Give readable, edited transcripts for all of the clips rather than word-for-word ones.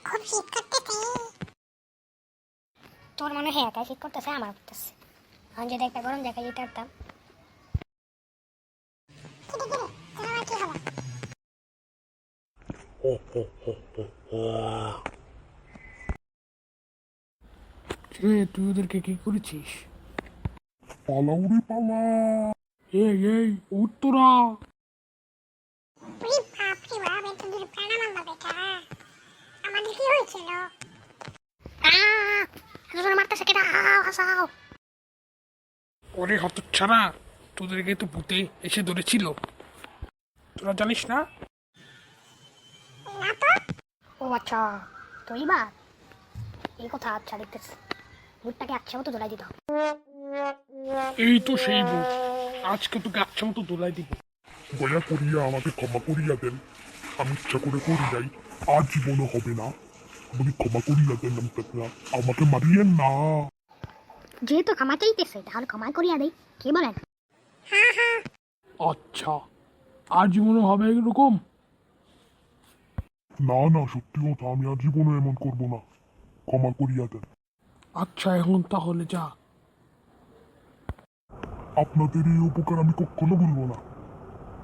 খুব শীত করতেছে। তোর মনে হয় একাই শীত করতেছে, আমার করতেছে। আমি যদি একটা গরম জায়গায় যেতে পারতাম। কিরে কিরে, তোর আবার কি হলো? তুই ওদেরকে কি করেছিস? পালাউরি পালা! এই উত্তরা! ওরে বাপ রে বাপ, এত দূর প্রাণা মারলো বেটা। আমাদের কি হয়েছিল? এত জোরে মারতেছে কেডা? হাসাও। ওরে হতচ্ছাড়া, তোদেরকে তো ভূতে এসে ধরেছিল, তোরা জানিস না? না তো। ও আচ্ছা, তুই বা এই কথা। আচ্ছা দেখতেছি, ভূতটাকে আচ্ছা মতো ধরাই দিত। এই তো সেই ভূত, আজকে তোকে আচ্ছা মতো দোলাই দিব। দয়া করিয়া আমাকে ক্ষমা করিয়া দেন, আমি ইচ্ছা করে করি নাই, আর জীবনে হবে না। আমাকে ক্ষমা করিয়া দেন, আমাকে মারিয়েন না। যেহেতু ক্ষমা চাইতেছে, তাহলে ক্ষমা করিয়া দেই, কি বলেন? আচ্ছা, আর জীবনে হবে এরকম? না না, সত্যি কথা, আমি আর জীবনে এমন করব না, ক্ষমা করিয়া দেন। আচ্ছা, এখন তাহলে যা। আপনাদের এই উপকার আমি কখনো ভুলবো না।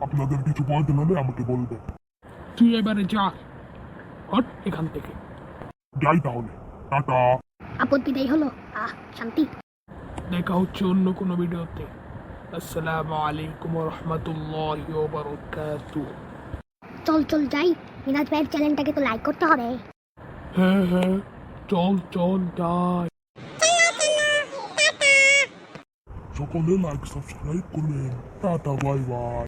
আপনাদের কিছু প্রয়োজন হলে আমাকে বলবেন। তুই এবারে যা, হট এখান থেকে। যাই তাহলে, টাটা। আপত্তি দেই হলো। শান্তি। দেখা হচ্ছে অন্য কোনো ভিডিওতে। আসসালামু আলাইকুম রহমতুল্লাহি ওয়া বারাকাতুহু। চল চল যাই, মিনাজ ভাইয়ের চ্যানেলটাকে তো লাইক করতে হবে। হ্যাঁ, চল যাই। সকলে লাইক সাবস্ক্রাইব করবেন। Tata, bye bye.